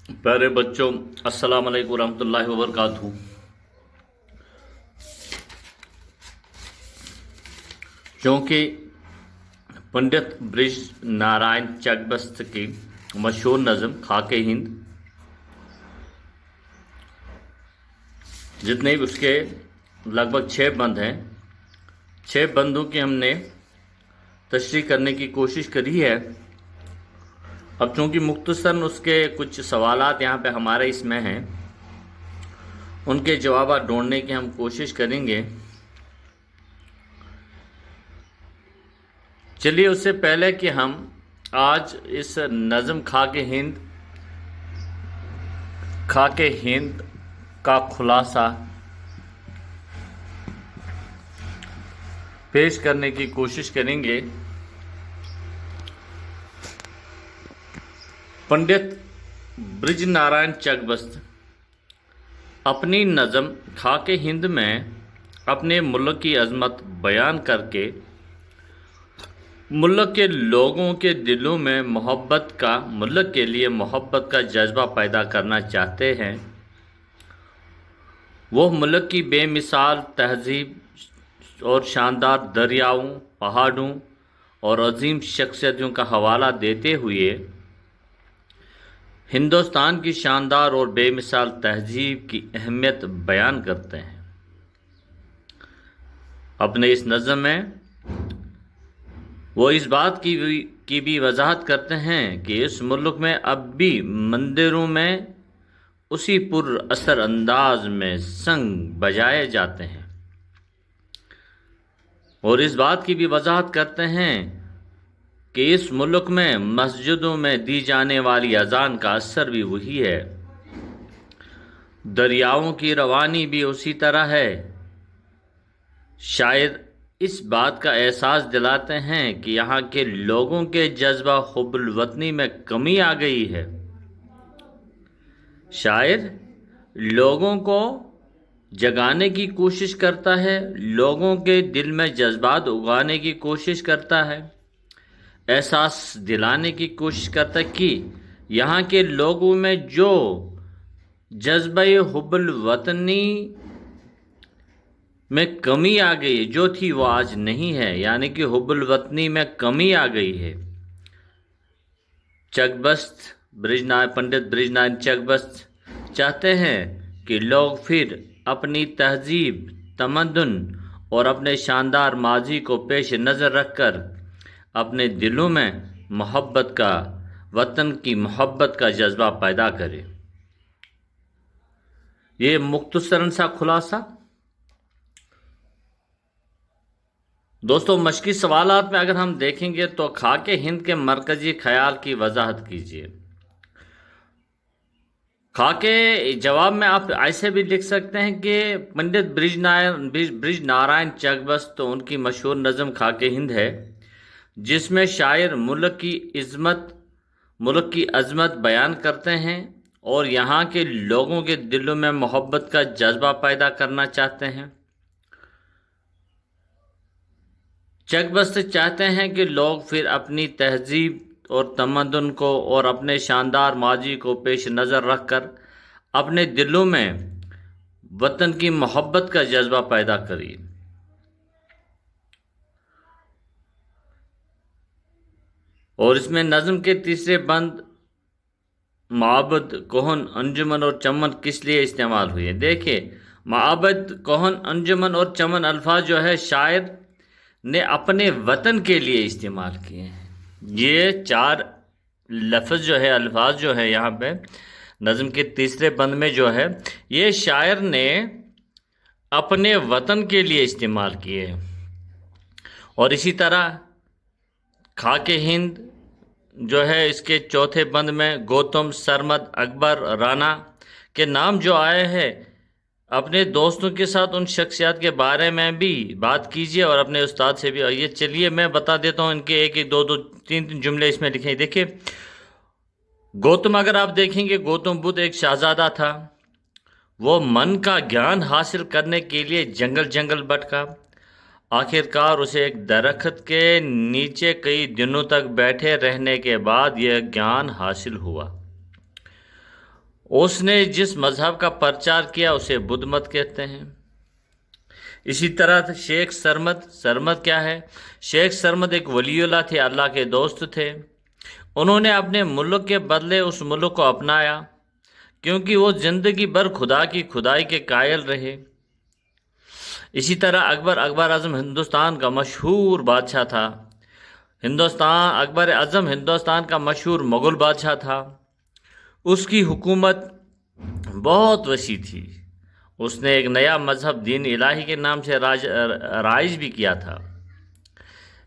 प्यारे बच्चों, अस्सलाम वालेकुम रहमतुल्लाहि व बरकातहू। क्योंकि पंडित ब्रिज नारायण चकबस्त की मशहूर नज़म खाके हिंद, जितने भी उसके लगभग 6 बंद हैं, 6 बंदों की हमने तशरीह करने की कोशिश करी है। अब चूँकि मुख्तसरन उसके कुछ सवालात यहाँ पे हमारे इसमें हैं, उनके जवाब ढूंढने की हम कोशिश करेंगे। चलिए, उससे पहले कि हम आज इस नज़म खाके हिंद का खुलासा पेश करने की कोशिश करेंगे। पंडित ब्रिज नारायण चकबस्त अपनी नज़म खाके हिंद में अपने मुल्क की अज़मत बयान करके मुल्क के लोगों के दिलों में मुल्क के लिए मोहब्बत का जज्बा पैदा करना चाहते हैं। वो मुल्क की बेमिसाल तहजीब और शानदार दरियाओं, पहाड़ों और अजीम शख्सियतों का हवाला देते हुए हिंदुस्तान की शानदार और बेमिसाल तहजीब की अहमियत बयान करते हैं। अपने इस नज़म में वो इस बात की भी वजाहत करते हैं कि इस मुल्क में अब भी मंदिरों में उसी पुर असर अंदाज में संग बजाए जाते हैं, और इस बात की भी वजाहत करते हैं कि इस मुल्क में मस्जिदों में दी जाने वाली अजान का असर भी वही है। दरियाओं की रवानी भी उसी तरह है। शायद इस बात का एहसास दिलाते हैं कि यहाँ के लोगों के जज्बा हुब्बुल वतनी में कमी आ गई है। शायर लोगों को जगाने की कोशिश करता है, लोगों के दिल में जज्बात उगाने की कोशिश करता है, एहसास दिलाने की कोशिश करता है कि यहाँ के लोगों में जो जज्बा हुब्बुल वतनी में कमी आ गई, जो थी वो आज नहीं है, यानी कि हुब्बुल वतनी में कमी आ गई है। पंडित ब्रिज नारायण चकबस्त चाहते हैं कि लोग फिर अपनी तहजीब, तमद्दुन और अपने शानदार माजी को पेश नज़र रखकर अपने दिलों में वतन की मोहब्बत का जज्बा पैदा करें। ये मुख्तसरन सा खुलासा। दोस्तों, मशकी सवालात में अगर हम देखेंगे तो खाके हिंद के मरकजी ख्याल की वजाहत कीजिए। खाके जवाब में आप ऐसे भी लिख सकते हैं कि पंडित ब्रिज नारायण चकबस्त तो उनकी मशहूर नज़म खाके हिंद है, जिसमें शायर मुल्क की अज़मत बयान करते हैं और यहाँ के लोगों के दिलों में मोहब्बत का जज्बा पैदा करना चाहते हैं। चकबस्त चाहते हैं कि लोग फिर अपनी तहजीब और तमद्दुन को और अपने शानदार माजी को पेश नज़र रखकर अपने दिलों में वतन की मोहब्बत का जज्बा पैदा करिए। और इसमें नज़म के तीसरे बंद माबद, कोहन, अंजुमन और चमन किस लिए इस्तेमाल हुए। देखिए, माबद, कोहन, अंजुमन और चमन अल्फाज जो है शायर ने अपने वतन के लिए इस्तेमाल किए हैं। ये 4 लफ्ज़ जो है, अल्फाज जो है यहाँ पे नज़म के तीसरे बंद में जो है, ये शायर ने अपने वतन के लिए इस्तेमाल किए हैं। और इसी तरह खाके हिंद जो है, इसके चौथे बंद में गौतम, सरमद, अकबर, राणा के नाम जो आए हैं, अपने दोस्तों के साथ उन शख्सियत के बारे में भी बात कीजिए और अपने उस्ताद से भी। और ये चलिए मैं बता देता हूँ, इनके एक दो 3 जुमले इसमें लिखे। देखिए, गौतम अगर आप देखेंगे, गौतम बुद्ध एक शहजादा था। वो मन का ज्ञान हासिल करने के लिए जंगल भटका। आखिरकार उसे एक दरख्त के नीचे कई दिनों तक बैठे रहने के बाद यह ज्ञान हासिल हुआ। اس نے جس مذہب کا پرچار کیا اسے بدھ مت کہتے ہیں۔ اسی طرح شیخ سرمد کیا ہے؟ شیخ سرمد ایک ولی اللہ تھے، اللہ کے دوست تھے۔ انہوں نے اپنے ملک کے بدلے اس ملک کو اپنایا کیونکہ وہ زندگی بھر خدا کی خدائی کے قائل رہے۔ اسی طرح اکبر اعظم ہندوستان کا مشہور بادشاہ تھا۔ اکبر اعظم ہندوستان کا مشہور مغل بادشاہ تھا۔ اس کی حکومت بہت وسیع تھی۔ اس نے ایک نیا مذہب دین الہی کے نام سے رائج بھی کیا تھا۔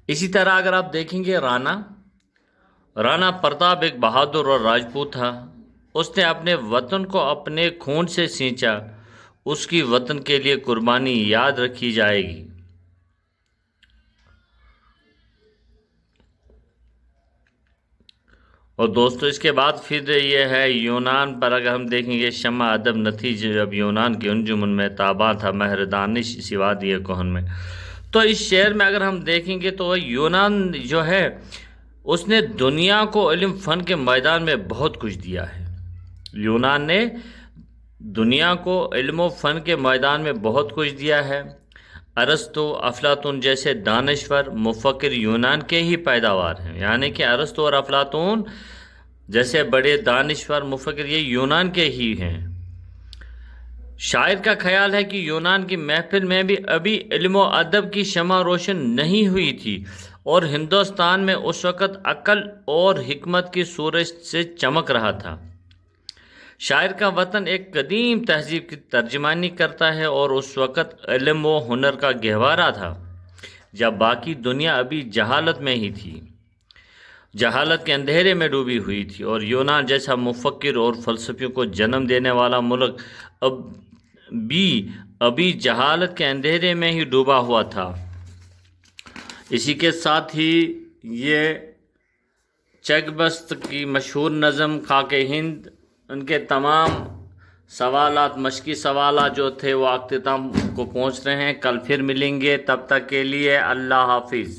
اسی طرح اگر آپ دیکھیں گے رانا پرتاپ ایک بہادر اور راجپوت تھا۔ اس نے اپنے وطن کو اپنے خون سے سینچا۔ اس کی وطن کے لیے قربانی یاد رکھی جائے گی۔ اور دوستو اس کے بعد پھر یہ ہے یونان پر اگر ہم دیکھیں گے، شمع ادب نتیج جب یونان کے انجمن میں تاباں تھا مہر دانش اسی وادی کہن میں۔ تو اس شعر میں اگر ہم دیکھیں گے تو یونان جو ہے اس نے دنیا کو علم فن کے میدان میں بہت کچھ دیا ہے۔ یونان نے دنیا کو علم و فن کے میدان میں بہت کچھ دیا ہے۔ ارسطو، افلاطون جیسے دانشور مفکر یونان کے ہی پیداوار ہیں، یعنی کہ ارسطو اور افلاطون جیسے بڑے دانشور مفکر یہ یونان کے ہی ہیں۔ شاعر کا خیال ہے کہ یونان کی محفل میں بھی ابھی علم و ادب کی شمع روشن نہیں ہوئی تھی اور ہندوستان میں اس وقت عقل اور حکمت کی سورج سے چمک رہا تھا۔ شاعر کا وطن ایک قدیم تہذیب کی ترجمانی کرتا ہے اور اس وقت علم و ہنر کا گہوارہ تھا جب باقی دنیا ابھی جہالت میں ہی تھی، جہالت کے اندھیرے میں ڈوبی ہوئی تھی، اور یونان جیسا مفکر اور فلسفیوں کو جنم دینے والا ملک ابھی جہالت کے اندھیرے میں ہی ڈوبا ہوا تھا۔ اسی کے ساتھ ہی یہ چگبست کی مشہور نظم خاک ہند، ان کے تمام سوالات مشقی سوالات جو تھے وہ اختتام کو پہنچ رہے ہیں۔ کل پھر ملیں گے، تب تک کے لیے اللہ حافظ۔